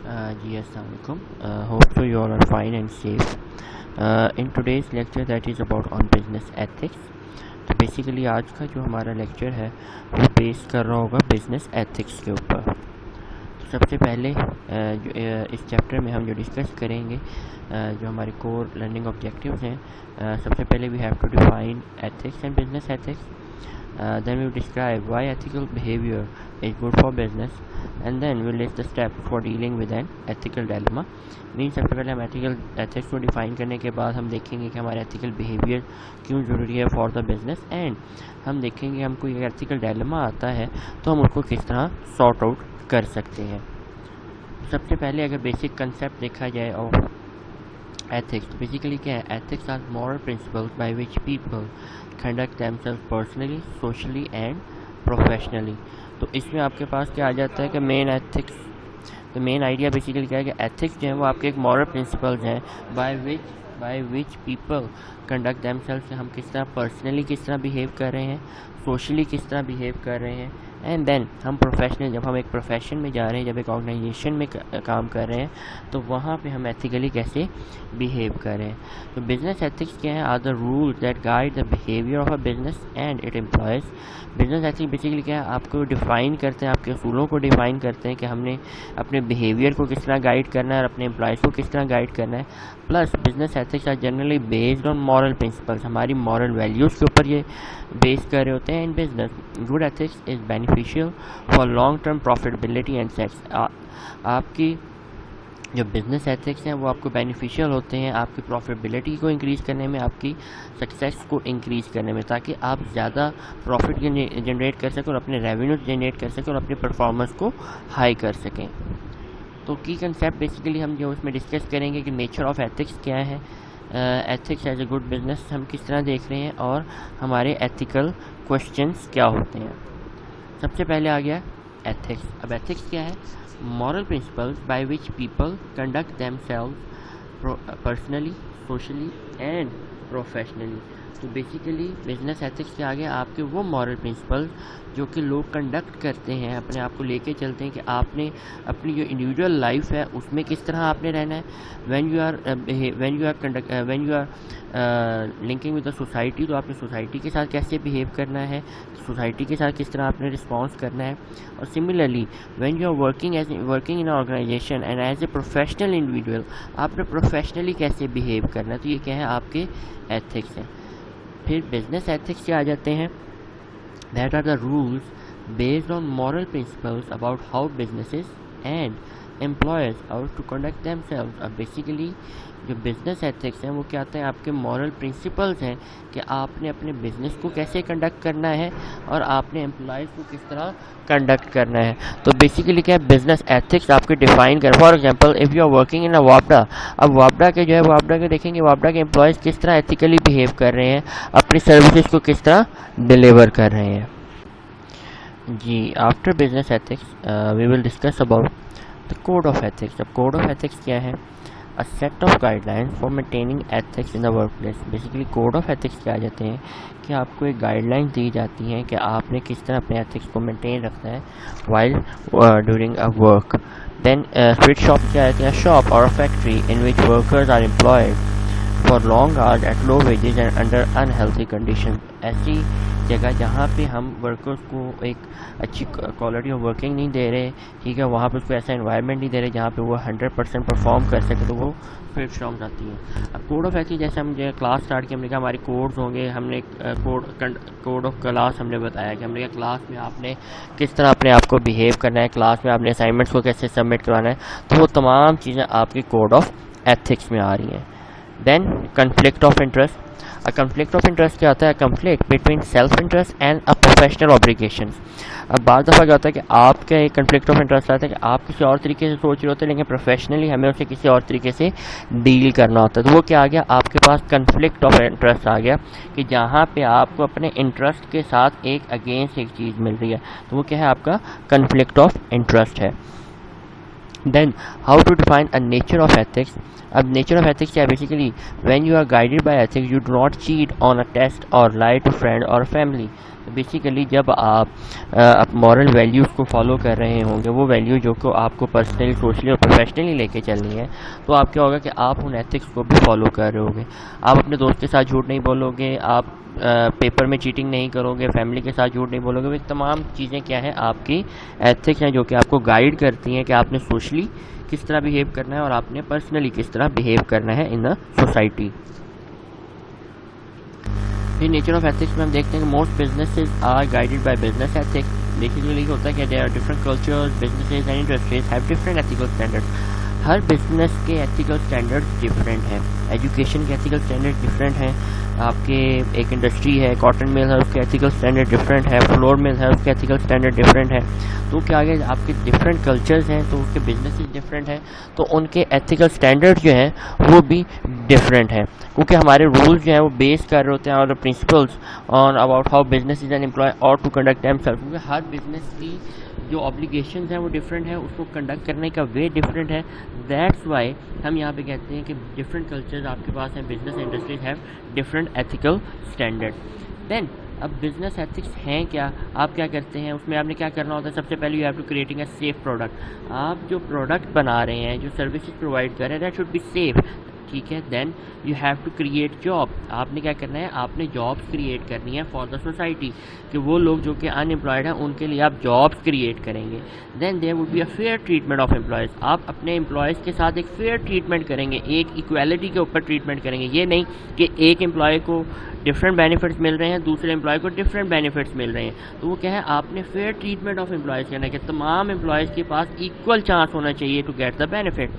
Ji Assalamualaikum. Hope so you all are fine and safe. In today's lecture that is about on business ethics. तो basically आज का जो हमारा lecture है वो बेस कर रहा होगा बिजनेस एथिक्स के ऊपर। तो सबसे पहले इस चैप्टर में हम जो डिस्कस करेंगे जो हमारे कोर लर्निंग ऑब्जेक्टिव्स हैं, सबसे पहले we have to define ethics and business ethics. Then we will describe why ethical behavior is good for business, and then we will list the steps for dealing with an ethical dilemma. Mean सबसे पहले हम ethical ethics को define करने के बाद हम देखेंगे कि हमारा एथिकल बिहेवियर क्यों ज़रूरी है फॉर द बिजनेस, एंड हम देखेंगे हमको ये एथिकल डायलेमा आता है तो हम उसको किस तरह सॉर्ट आउट कर सकते हैं. सबसे पहले अगर बेसिक कंसेप्ट देखा जाए और एथिक्स, बेसिकली क्या है? Ethics are moral principles by which people conduct themself personally, socially and professionally. तो इसमें आपके पास क्या आ जाता है कि मेन एथिक्स, तो मेन आइडिया बेसिकली क्या है कि एथिक्स जो है वो आपके एक मॉरल प्रिंसिपल्स हैं by which people conduct themself, हम किस तरह पर्सनली किस तरह बिहेव कर रहे हैं, सोशली किस तरह बिहेव कर रहे हैं, एंड देन हम प्रोफेशनल, जब हम एक प्रोफेशन में जा रहे हैं, जब एक ऑर्गेनाइजेशन में काम कर रहे हैं तो वहाँ पे हम एथिकली कैसे बिहेव कर रहे हैं. तो बिजनेस एथिक्स क्या है? Are the rules that guide the behaviour of a business and its employees. Business ethics basically क्या है? आपको डिफ़ाइन करते हैं, आपके असूलों को डिफ़ाइन करते हैं कि हमने अपने बिहेवियर को किस तरह गाइड करना है और अपने एम्प्लॉयज़ को किस तरह गाइड करना है. Plus business ethics are generally based on moral principles, हमारी मॉरल वैल्यूज़ के ऊपर ये बेस कर रहे होते हैं. In business good ethics is beneficial for long term profitability and success. आपकी जो बिज़नेस एथिक्स हैं वो आपको बेनिफिशियल होते हैं आपकी प्रॉफिटेबिलिटी को इंक्रीज़ करने में, आपकी सक्सेस को इंक्रीज़ करने में, ताकि आप ज़्यादा प्रॉफिट जनरेट कर सकें और अपने रेवेन्यू जनरेट कर सकें और अपनी परफॉर्मेंस को हाई कर सकें. तो की कंसेप्ट बेसिकली हम जो इसमें डिस्कस करेंगे कि नेचर ऑफ एथिक्स क्या है, ethics as a good business हम किस तरह देख रहे हैं और हमारे एथिकल क्वेश्चंस क्या होते हैं. सबसे पहले आ गया एथिक्स. अब एथिक्स क्या है? Moral principles by which people conduct themselves personally, socially and professionally. तो बेसिकली बिजनेस एथिक्स के आगे आपके वो मॉरल प्रिंसिपल्स जो कि लोग कंडक्ट करते हैं, अपने आप को लेके चलते हैं कि आपने अपनी जो इंडिविजुअल लाइफ है उसमें किस तरह आपने रहना है. When you are linking with the society, तो आपने सोसाइटी के साथ कैसे बिहेव करना है, सोसाइटी के साथ किस तरह आपने रिस्पॉन्स करना है. और similarly when you are working in organisation and as a professional individual, आपने प्रोफेशनली कैसे बिहेव करना है. तो ये क्या है? आपके एथिक्स हैं. फिर बिजनेस एथिक्स आ जाते हैं. That are the rules based on moral principles about how businesses and employers are to conduct themselves. अब बेसिकली जो बिजनेस एथिक्स हैं वो क्या आते हैं? आपके मॉरल प्रिंसिपल्स हैं कि आपने अपने बिजनेस को कैसे कंडक्ट करना है और आपने एम्प्लॉयज़ को किस तरह कंडक्ट करना है. तो बेसिकली क्या है? बिजनेस एथिक्स आपके डिफाइन कर. For example if you are working in a वापडा, अब वापडा के जो है वापडा के देखेंगे वापडा के एम्प्लॉयज़ किस तरह एथिकली बिहेव कर रहे हैं, अपनी सर्विसेज को किस तरह डिलीवर कर रहे हैं. जी, after business ethics we will discuss about the code of ethics. अब कोड ऑफ एथिक्स क्या है? A set of guidelines for maintaining ethics in the workplace. Basically code of ethics क्या आ जाते हैं कि आपको एक गाइडलाइन दी जाती हैं कि आपने किस तरह अपने एथिक्स को मेंटेन रखना है while during a work. Then street shop क्या आती है? शॉप और factory in which workers are employed for long hours at low wages and under unhealthy condition. ऐसी जगह जहाँ पे हम वर्कर्स को एक अच्छी क्वालिटी ऑफ वर्किंग नहीं दे रहे, ठीक है, वहाँ पे उसको ऐसा एनवायरनमेंट नहीं दे रहे जहाँ पे वो 100% परफॉर्म कर सके, तो वो फिर शॉप्स आती हैं. अब कोड ऑफ एथिक्स जैसे हम जो क्लास स्टार्ट की, हमने कहा हमारे कोड्स होंगे, हमने कोड ऑफ क्लास हमने बताया कि हमने कहा क्लास में आपने किस तरह अपने आप को बिहेव करना है, क्लास में आपने असाइनमेंट्स को कैसे सबमिट करवाना है. तो वो तमाम चीज़ें आपकी कोड ऑफ एथिक्स में आ रही हैं. Then conflict of interest. A conflict of interest क्या होता है? conflict between self interest and a professional obligations. अब बाज़ दफ़ा क्या होता है कि आपका एक conflict of interest आता है कि आप किसी और तरीके से सोच रहे होते हैं लेकिन प्रोफेशनली हमें उसे किसी और तरीके से डील करना होता है. तो वो क्या आ गया? आपके पास conflict of interest आ गया कि जहाँ पे आपको अपने इंटरेस्ट के साथ एक अगेंस्ट एक चीज़ मिल रही है, तो वो क्या है? आपका conflict of interest है. Then how to define a nature of ethics. अब नेचर ऑफ एथिक्स क्या है? Basically when you are guided by ethics you do not cheat on a test और लाई टू फ्रेंड और family. Basically जब आप moral values को follow कर रहे होंगे, वो वैल्यू जो को आपको पर्सनली, सोशली और प्रोफेशनली लेके चलनी है, तो आप क्या होगा कि आप उन एथिक्स को भी फॉलो कर रहे होगे। आप अपने दोस्त के साथ झूठ नहीं बोलोगे, आप पेपर में चीटिंग नहीं करोगे, फैमिली के साथ झूठ नहीं बोलोगे। वो तमाम चीज़ें क्या है, आपकी एथिक्स हैं जो कि आपको गाइड करती हैं कि आपने सोशली किस तरह बिहेव करना है और आपने पर्सनली किस तरह बिहेव करना है इन द सोसाइटी। फिर नेचर ऑफ एथिक्स में हम देखते हैं कि most businesses are guided by business ethics. Basically होता है कि there are different cultures, businesses and industries have different ethical standards. हर बिजनेस के एथिकल स्टैंडर्ड्स डिफरेंट हैं। एजुकेशन के एथिकल स्टैंडर्ड डिफरेंट हैं। आपके एक इंडस्ट्री है, कॉटन मिल है, उसके एथिकल स्टैंडर्ड डिफरेंट है। फ्लोर मिल है, उसके एथिकल स्टैंडर्ड डिफरेंट है। तो क्या आगे आपके डिफरेंट कल्चर्स हैं, तो उसके बिजनेसेस डिफरेंट हैं, तो उनके एथिकल स्टैंडर्ड जो हैं वो भी डिफरेंट है, क्योंकि हमारे रूल्स जो हैं वो बेस कर रहे होते हैं और principles on about how business is an employ और टू कंडक्ट देमसेल्फ। क्योंकि हर बिजनेस की जो ऑब्लिगेशंस हैं वो डिफरेंट है, उसको कंडक्ट करने का वे डिफरेंट है। दैट्स वाई हम यहाँ पे कहते हैं कि डिफरेंट कल्चर्स आपके पास हैं, business industries have different ethical standard. Then अब बिजनेस एथिक्स हैं क्या, आप क्या करते हैं, उसमें आपने क्या करना होता है। सबसे पहले you have to creating a safe product. आप जो प्रोडक्ट बना रहे हैं, जो सर्विसेज प्रोवाइड कर रहे हैं, दैट शुड बी सेफ, ठीक है। Then you have to create job. आपने क्या करना है, आपने जॉब्स क्रिएट करनी है फॉर द सोसाइटी, कि वो लोग जो कि अनएम्प्लॉयड हैं उनके लिए आप जॉब्स क्रिएट करेंगे। Then there would be a fair treatment of employees. आप अपने एम्प्लॉयज़ के साथ एक फेयर ट्रीटमेंट करेंगे, एक इक्वालिटी के ऊपर ट्रीटमेंट करेंगे। ये नहीं कि एक एम्प्लॉय को डिफरेंट बेनिफिट्स मिल रहे हैं, दूसरे एम्प्लॉय को डिफरेंट बेनिफिट्स मिल रहे हैं। तो वो क्या है, आपने फेयर ट्रीटमेंट ऑफ एम्प्लॉयज़ करना है कि तमाम एम्प्लॉयज़ के पास इक्वल चांस होना चाहिए to get the benefit.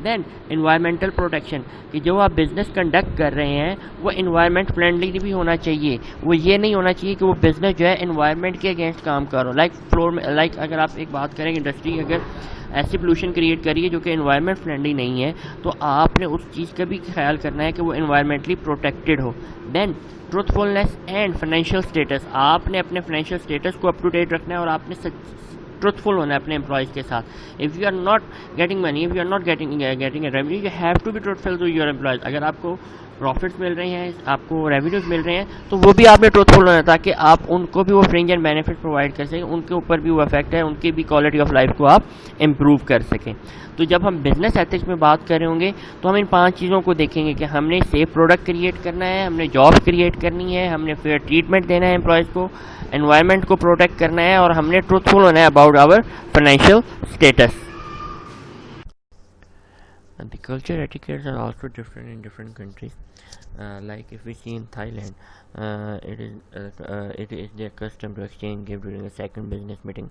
Then environmental protection, कि जो आप बिज़नेस कंडक्ट कर रहे हैं वो इन्वायरमेंट फ्रेंडली भी होना चाहिए। वो ये नहीं होना चाहिए कि वो बिज़नेस जो है इन्वायरमेंट के अगेंस्ट काम कर रहा हो। लाइक फ्लोर में, लाइक अगर आप एक बात करें, इंडस्ट्री अगर ऐसी पोल्यूशन क्रिएट करिए जो कि इन्वायरमेंट फ्रेंडली नहीं है, तो आपने उस चीज़ का भी ख्याल करना है कि वो इन्वायरमेंटली प्रोटेक्टेड हो। Then truthfulness and financial status, आपने अपने फाइनेंशियल स्टेटस को अप टू डेट रखना है और आपने ट्रुथफुल होना है अपने एम्प्लॉयज़ के साथ। If you are not getting money, if you are not getting a revenue, you have to be truthful to your employees. अगर आपको प्रॉफिट्स मिल रहे हैं, आपको रेवेन्यूज मिल रहे हैं, तो वो भी आपने ट्रुथफुल होना है, ताकि आप उनको भी वो फ्रिंज एंड बेनिफिट प्रोवाइड कर सकें, उनके ऊपर भी वो इफेक्ट है, उनकी भी क्वालिटी ऑफ लाइफ को आप इम्प्रूव कर सकें। तो जब हम बिजनेस एथिक्स में बात कर रहे होंगे तो हम इन 5 चीज़ों को देखेंगे कि हमने सेफ प्रोडक्ट क्रिएट करना है, हमने जॉब क्रिएट करनी है, हमने फेयर ट्रीटमेंट देना है एम्प्लॉयज़ को, एनवायरनमेंट को प्रोटेक्ट करना है, और हमने ट्रूथफुल होना है about our financial status. The culture etiquettes are also different in different countries. Like if we see in Thailand, it is their custom to exchange gift during a second business meeting.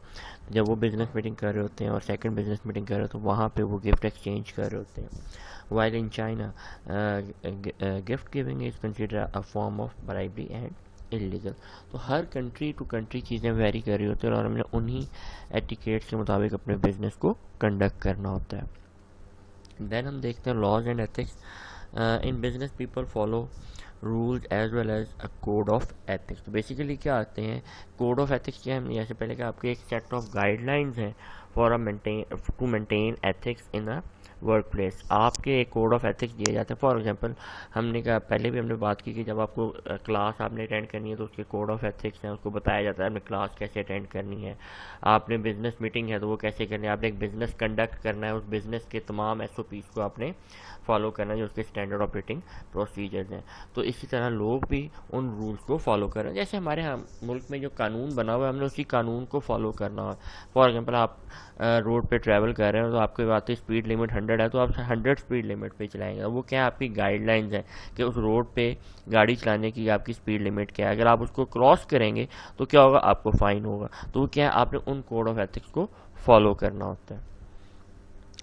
जब वो business meeting कर रहे होते हैं और second business meeting कर रहे होते हैं, तो वहाँ पे वो gift exchange कर रहे होते हैं. While in China, gift giving is considered a form of bribery and illegal. तो हर कंट्री टू कंट्री चीज़ें वेरी कर रही होती हैं और हमने उन्हीं एटिकेट्स के मुताबिक अपने बिजनेस को कंडक्ट करना होता है। देन हम देखते हैं laws and ethics. In business people follow rules as well as a code of ethics. तो बेसिकली क्या आते हैं, कोड ऑफ एथिक्स क्या है, जैसे पहले कि आपके एक सेट ऑफ गाइडलाइंस हैं for to maintain ethics in a work place. आपके एक कोड ऑफ एथिक्स दिए जाते हैं। फॉर एग्जांपल हमने कहा, पहले भी हमने बात की कि जब आपको क्लास आपने अटेंड करनी है तो उसके कोड ऑफ एथिक्स हैं, उसको बताया जाता है आपने क्लास कैसे अटेंड करनी है। आपने बिजनेस मीटिंग है तो वो कैसे करनी है, आपने एक बिज़नेस कंडक्ट करना है, उस बिज़नेस के तमाम SOPs को आपने फॉलो करना है जो उसके स्टैंडर्ड ऑपरेटिंग प्रोसीजर्स हैं। तो इसी तरह लोग भी उन रूल्स को फॉलो कर रहे हैं। जैसे हमारे यहाँ मुल्क में जो कानून बना हुआ है, हमने उसी कानून को फॉलो करना है। फॉर एग्जांपल आप रोड पे ट्रैवल कर रहे हो तो आपके बात स्पीड लिमिट 100 है तो आप 100 स्पीड लिमिट पे चलाएंगे। वो क्या है, आपकी गाइडलाइंस है कि उस रोड पे गाड़ी चलाने की आपकी स्पीड लिमिट क्या है। अगर आप उसको क्रॉस करेंगे तो क्या होगा, आपको फाइन होगा। तो वो क्या है, आपने उन कोड ऑफ एथिक्स को फॉलो करना होता है।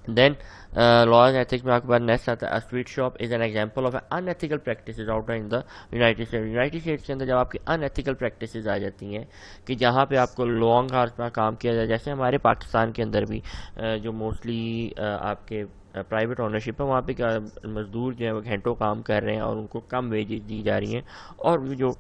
देन लॉ एंड एथिक्स में आपके पास नेक्स्ट आता है, street shop is an example of unethical practices out in the United states. United states के अंदर जब आपकी अनएथिकल प्रैक्टिसेस आ जाती हैं कि जहाँ पे आपको लॉन्ग आवर्स पर काम किया जाए, जैसे हमारे पाकिस्तान के अंदर भी जो मोस्टली आपके प्राइवेट ओनरशिप है, वहाँ पे क्या मजदूर जो है वो घंटों काम कर रहे हैं और उनको कम वेजेस दी जा रही हैं, और जो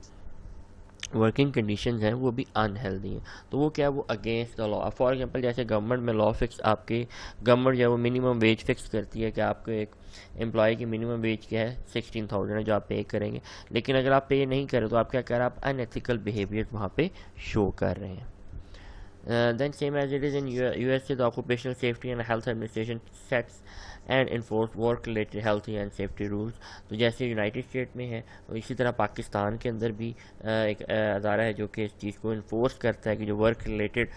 वर्किंग कंडीशंस हैं वो भी अनहेल्दी हैं, तो वो क्या है, वो against the law. For example जैसे गवर्नमेंट में लॉ फिक्स, आपके गवर्नमेंट जो है वो मिनिमम वेज फिक्स करती है कि आपको एक एम्प्लॉय की मिनिमम वेज क्या है 16,000 है जो आप पे करेंगे, लेकिन अगर आप पे नहीं करें तो आप क्या कर रहे हैं, आप अनएथिकल बिहेवियर वहाँ पे शो कर रहे हैं। Then same as it is in USA, the Occupational Safety and Health Administration sets and enforce work related health and safety rules। तो जैसे यूनाइटेड स्टेट में है, तो इसी तरह पाकिस्तान के अंदर भी एक अदारा है जो कि इस चीज़ को इन्फोर्स करता है कि जो वर्क रिलेटेड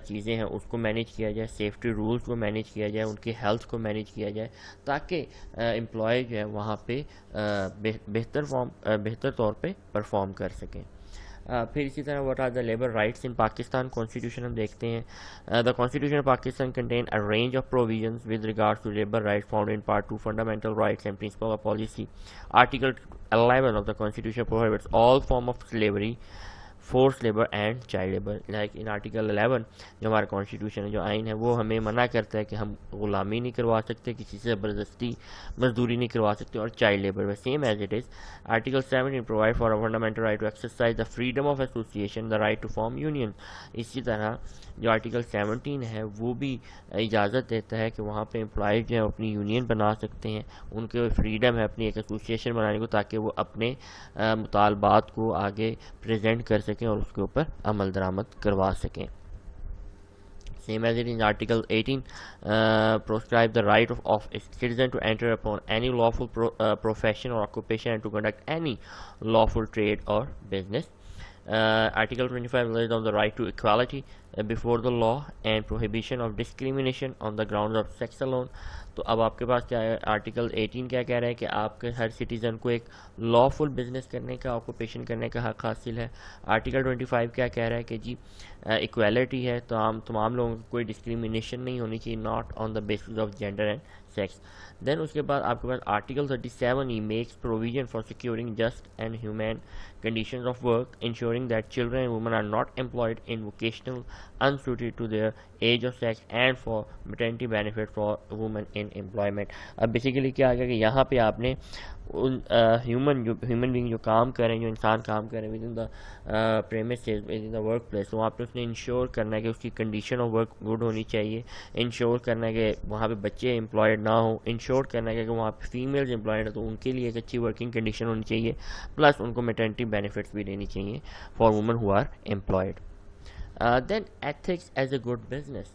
चीज़ें हैं उसको मैनेज किया जाए, सेफ्टी रूल्स को मैनेज किया जाए, उनकी हेल्थ को मैनेज किया जाए, ताकि एम्प्लॉय जो है वहाँ पे बेहतर तौर पे परफॉर्म कर सकें। फिर इसी तरह what are the labour rights in Pakistan constitution हम देखते हैं। The constitution of Pakistan contain a range of provisions with regards to labour rights found in part 2 fundamental rights and principle of policy. Article 11 of the constitution prohibits all form of slavery, force labour and child labour. Like in article 11 जो हमारा constitution है, जो आइन है, वो हमें मना करता है कि हम गुलामी नहीं करवा सकते, किसी से ज़बरदस्ती मजदूरी नहीं करवा सकते, और चाइल्ड लेबर में same as it is. Article 17 provide for a fundamental right to exercise the freedom of association, the right to form union. इसी तरह जो आर्टिकल 17 है वो भी इजाज़त देता है कि वहाँ पे एम्प्लॉयज़ जो है अपनी यूनियन बना सकते हैं, उनके फ्रीडम है अपनी एक एसोसिएशन बनाने को, ताकि वो अपने मुतालबात को आगे प्रेजेंट कर सकें और उसके ऊपर अमल दरामद करवा सकें। Same as it in Article 18 proscribe the right of a citizen to enter upon any lawful profession or occupation and to conduct any lawful trade or business. Article 25 lays down the right to equality before the law and prohibition of discrimination on the grounds of sex alone। तो अब आपके पास क्या है, article 18 क्या कह रहा है कि आपके हर सिटीज़न को एक लॉफुल बिजनेस करने का, ऑक्यूपेशन करने का हक हासिल है। आर्टिकल 25 क्या कह रहा है कि जी इक्वालिटी है, तो तमाम लोगों को कोई डिस्क्रिमिनेशन नहीं होनी चाहिए, not on the basis of gender and sex. Then उसके बाद आपके पास आर्टिकल 37 ही makes provision for securing just and human conditions of work, ensuring that children and women are not employed in vocational unsuited to their age or sex, and for maternity benefit for women in employment। अब basically क्या आ गया कि यहाँ पे आपने उन human being जो काम कर रहे हैं, जो इंसान काम कर रहे हैं with in the premises, with in the work place, तो वहाँ पे उसने इंश्योर करना है कि उसकी कंडीशन ऑफ वर्क गुड होनी चाहिए, इंश्योर करना है कि वहाँ पे बच्चे एम्प्लॉयड ना हो, इंश्योर करना है कि वहाँ पे फीमेल्स एम्प्लॉयड है तो उनके लिए एक अच्छी वर्किंग कंडीशन होनी चाहिए, प्लस उनको मैटरनिटी बेनिफिट्स भी देनी चाहिए for women who are employed. Then ethics as a good business.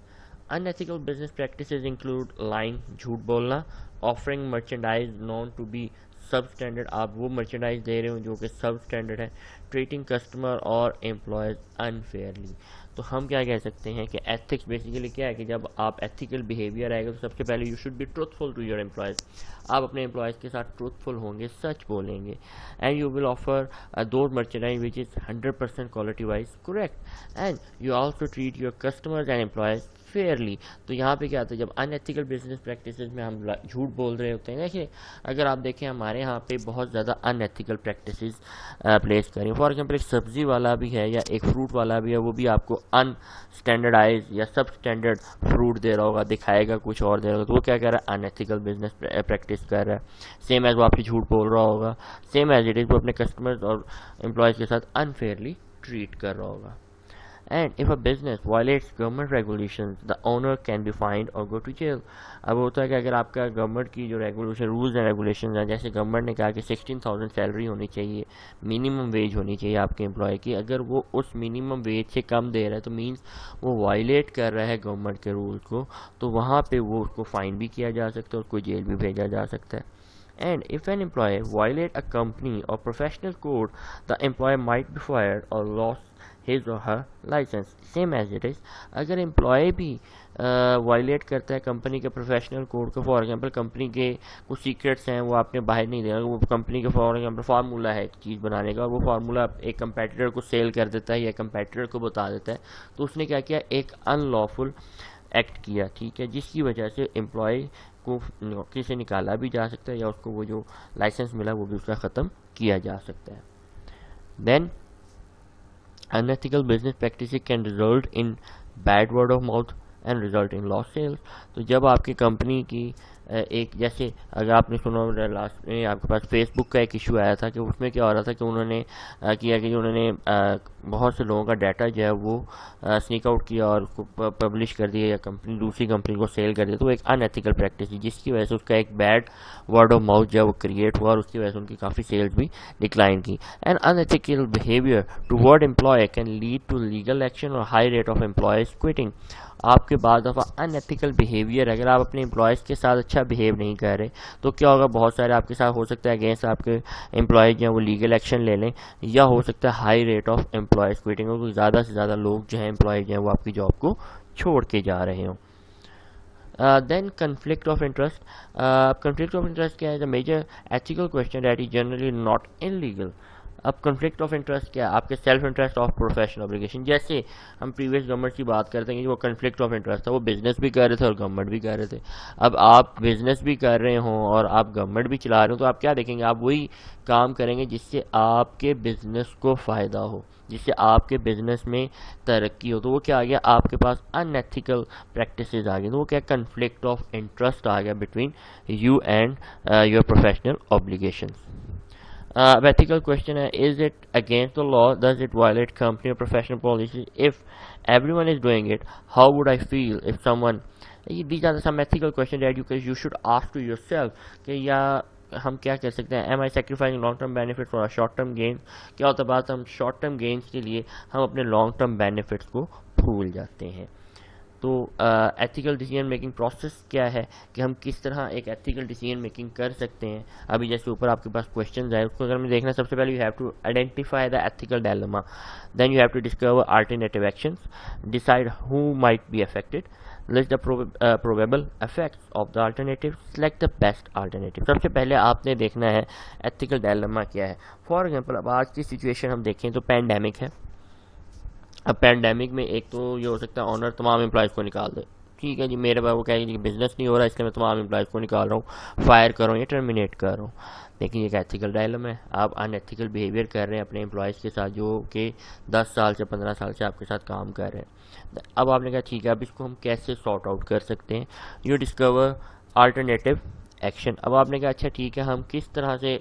Unethical business practices include lying, झूठ बोलना, offering merchandise known to be substandard, आप वो मर्चेंडाइज दे रहे हो जो कि सब स्टैंडर्ड है, ट्रीटिंग कस्टमर और एम्प्लॉयज़ अनफेयरली। तो हम क्या कह सकते हैं कि एथिक्स बेसिकली क्या है कि जब आप एथिकल बिहेवियर आएगा तो सबसे पहले you should be truthful to your employees. आप अपने एम्प्लॉयज़ के साथ ट्रूथफुल होंगे, सच बोलेंगे, and you will offer those merchandise which is 100% quality wise correct, and you also treat your customers and employees fairly. तो यहाँ पे क्या होता है, जब अनएथिकल बिजनेस प्रैक्टिसेस में हम झूठ बोल रहे होते हैं, देखिए अगर आप देखें हमारे यहाँ पे बहुत ज़्यादा अनएथिकल प्रैक्टिसेस प्लेस करें। फॉर एग्जांपल एक सब्ज़ी वाला भी है या एक फ्रूट वाला भी है, वो भी आपको अनस्टैंडर्डाइज या सब स्टैंडर्ड फ्रूट दे रहा होगा, दिखाएगा कुछ और दे रहा होगा, तो वो क्या कर रहा है, अनएथिकल बिजनेस प्रैक्टिस कर रहा है। सेम एज वो आपसे झूठ बोल रहा होगा, सेम एज इट इज़ वो अपने कस्टमर्स और एम्प्लॉयज़ के साथ अनफेयरली ट्रीट कर रहा होगा। And if a business violates government regulations, the owner can be fined or go to jail। अब होता है कि अगर आपका गवर्नमेंट की जो रेगुलेशन रूल्स एंड रेगुलेशन हैं, जैसे गवर्नमेंट ने कहा कि 16,000 सैलरी होनी चाहिए, मिनिमम वेज होनी चाहिए आपके एम्प्लॉय की, अगर वो उस मिनिमम वेज से कम दे रहा है तो मीन्स वो वायलेट कर रहा है गवर्नमेंट के रूल्स को, तो वहाँ पे वो उसको फाइन भी किया जा सकता है, उसको जेल भी भेजा जा सकता है। And if an employee violate a company or professional code, the employee might be fired or lost his or her license। Same as it is अगर एम्प्लॉय भी वायलेट करता है कंपनी के प्रोफेशनल कोड को, फॉर एग्जांपल कंपनी के कुछ secrets हैं वो आपने बाहर नहीं देना, वो कंपनी का फॉर एग्जांपल फार्मूला है एक चीज़ बनाने का, और वो फार्मूला एक कंपेटिटर को सेल कर देता है या कंपेटिटर को बता देता है, तो उसने क्या किया, एक अनलॉफुल एक्ट किया, ठीक है, जिसकी वजह से एम्प्लॉय को नौकरी से निकाला भी जा सकता है या उसको वो जो लाइसेंस मिला वो भी उसका ख़त्म किया जा सकता है। Then unethical business practices can result in bad word of mouth and result in lost sales। तो जब आपकी कंपनी की एक जैसे अगर आपने सुना लास्ट में आपके पास फेसबुक का एक इशू आया था कि उसमें क्या हो रहा था कि उन्होंने किया कि उन्होंने बहुत से लोगों का डाटा जो है वो स्नीक आउट किया और उसको पब्लिश कर दिया या कंपनी दूसरी कंपनी को सेल कर दिया। तो एक अनएथिकल प्रैक्टिस थी जिसकी वजह से उसका एक बैड वर्ड ऑफ माउथ जो है वो क्रिएट हुआ और उसकी वजह से उनकी काफ़ी सेल्स भी डिक्लाइन की। And unethical behaviour toward employ can lead to legal action और high rate of employees quitting. आपके बाद दफ़ा अनएथिकल बिहेवियर, अगर आप अपने एम्प्लॉयज़ के साथ अच्छा बिहेव नहीं कर रहे तो क्या होगा, बहुत सारे आपके साथ हो सकता है अगेंस्ट आपके एम्प्लॉयज़ जो हैं वो लीगल एक्शन ले लें, या हो सकता है high rate of employees quitting हो, क्योंकि ज़्यादा से ज़्यादा लोग जो हैं एम्प्लॉयज़ जो हैं वो आपकी जॉब को छोड़ के जा रहे हों। Then conflict of interest. Conflict of interest क्या है? The major ethical question that is generally not illegal. अब कन्फ्लिक्ट ऑफ इंटरेस्ट क्या है? आपके self interest of professional obligation. जैसे हम प्रीवियस गवर्नमेंट की बात करते हैं कि वो कन्फ्लिक्ट ऑफ इंटरेस्ट था, वो बिजनेस भी कर रहे थे और गवर्नमेंट भी कर रहे थे। अब आप बिजनेस भी कर रहे हों और आप गवर्नमेंट भी चला रहे हो तो आप क्या देखेंगे, आप वही काम करेंगे जिससे आपके बिजनेस को फ़ायदा हो, जिससे आपके बिजनेस में तरक्की हो। तो वो क्या आ गया, आपके पास अनएथिकल प्रैक्टिसेस आ गई। तो वो क्या, कन्फ्लिक्ट ऑफ इंटरेस्ट आ गया between you and your professional obligations. अब ethical question है, is it against the law? Does it violate company or professional policies? If everyone is doing it, how would I feel if someone? These are some ethical questions that you should ask to yourself कि या हम क्या कह सकते हैं, am I sacrificing long term benefit for a short term gain? क्या होता है बात, हम short term gains के लिए हम अपने long term benefits को भूल जाते हैं। तो एथिकल डिसीजन मेकिंग प्रोसेस क्या है कि हम किस तरह एक एथिकल डिसीजन मेकिंग कर सकते हैं। अभी जैसे ऊपर आपके पास क्वेश्चन है, उसको अगर हमें देखना, सबसे पहले you have to identify the ethical dilemma, then you have to discover alternative actions, decide who might be affected, list the probable effects of the alternative, select the best alternative. सबसे पहले आपने देखना है एथिकल डायलेमा क्या है। For example अब आज की सिचुएशन हम देखें तो पैंडेमिक है। अब पैंडेमिक में एक तो ये हो सकता है ऑनर तमाम एम्प्लॉयज़ को निकाल दे, ठीक है जी, मेरे पास वो कहेंगे कि बिजनेस नहीं हो रहा इसलिए मैं तमाम एम्प्लॉयज़ को निकाल रहा हूँ, फायर कर रहा हूँ या टर्मिनेट कर रहा हूँ। लेकिन एक एथिकल डायलम है, आप अनएथिकल बिहेवियर कर रहे हैं अपने एम्प्लॉयज़ के साथ जो कि 10 साल से 15 साल से आपके साथ काम कर रहे हैं। अब आपने कहा ठीक है, अब इसको हम कैसे सॉर्ट आउट कर सकते हैं, यू डिस्कवर अल्टरनेटिव एक्शन। अब आपने कहा अच्छा ठीक है, हम किस तरह से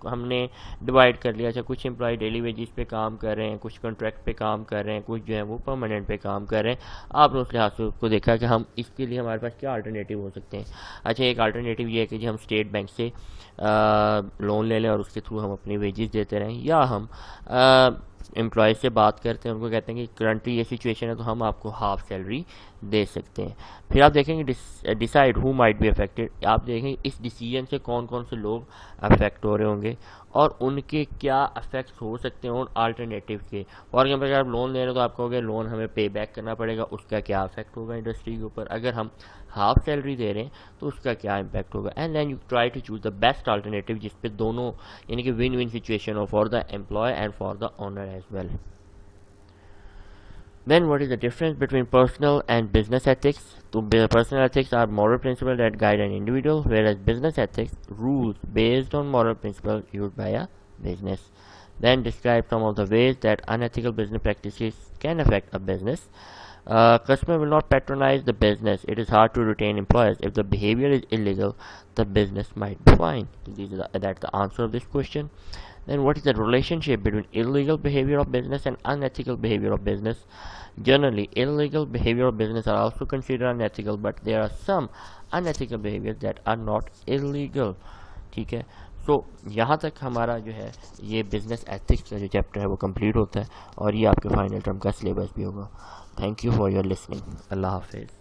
हमने डिवाइड कर लिया, अच्छा कुछ एम्प्लॉय डेली वेजेस पे काम कर रहे हैं, कुछ कॉन्ट्रैक्ट पे काम कर रहे हैं, कुछ जो है वो परमानेंट पे काम कर रहे हैं। आपने उस लिहाज से उसको देखा कि हम इसके लिए हमारे पास क्या अल्टरनेटिव हो सकते हैं। अच्छा एक अल्टरनेटिव ये है कि जी हम स्टेट बैंक से लोन ले लें और उसके थ्रू हम अपनी वेजेस देते रहें, या हम एम्प्लॉय से बात करते हैं, उनको कहते हैं कि करंटली ये सिचुएशन है तो हम आपको हाफ सैलरी दे सकते हैं। फिर आप देखेंगे decide who might be affected, आप देखेंगे इस डिसीजन से कौन कौन से लोग अफेक्ट हो रहे होंगे और उनके क्या इफेक्ट्स हो सकते हैं उन अल्टरनेटिव के। फॉर एग्जाम्पल अगर आप लोन ले रहे हो तो आप कहोगे लोन हमें पे बैक करना पड़ेगा, उसका क्या इफेक्ट होगा इंडस्ट्री के ऊपर। अगर हम हाफ सैलरी दे रहे हैं तो उसका क्या इम्पैक्ट होगा। And then you try to choose the best alternative जिस पे दोनों यानी कि विन विन सिचुएशन हो for the employee and for the owner as well. Then what is the difference between personal and business ethics? So personal ethics are moral principles that guide an individual, whereas business ethics rules based on moral principles used by a business. Then describe some of the ways that unethical business practices can affect a business. Customer will not patronize the business. It is hard to retain employees. If the behavior is illegal, the business might be fined. That's the answer of this question. Then what is the relationship between illegal behavior of business and unethical behavior of business? Generally, illegal behavior of business are also considered unethical, but there are some unethical behaviors that are not illegal. ठीक है, तो यहाँ तक हमारा जो है ये business ethics का जो चैप्टर है वो कंप्लीट होता है और ये आपके फाइनल टर्म का सिलेबस भी होगा। Thank you for your listening. अल्लाह हाफिज़।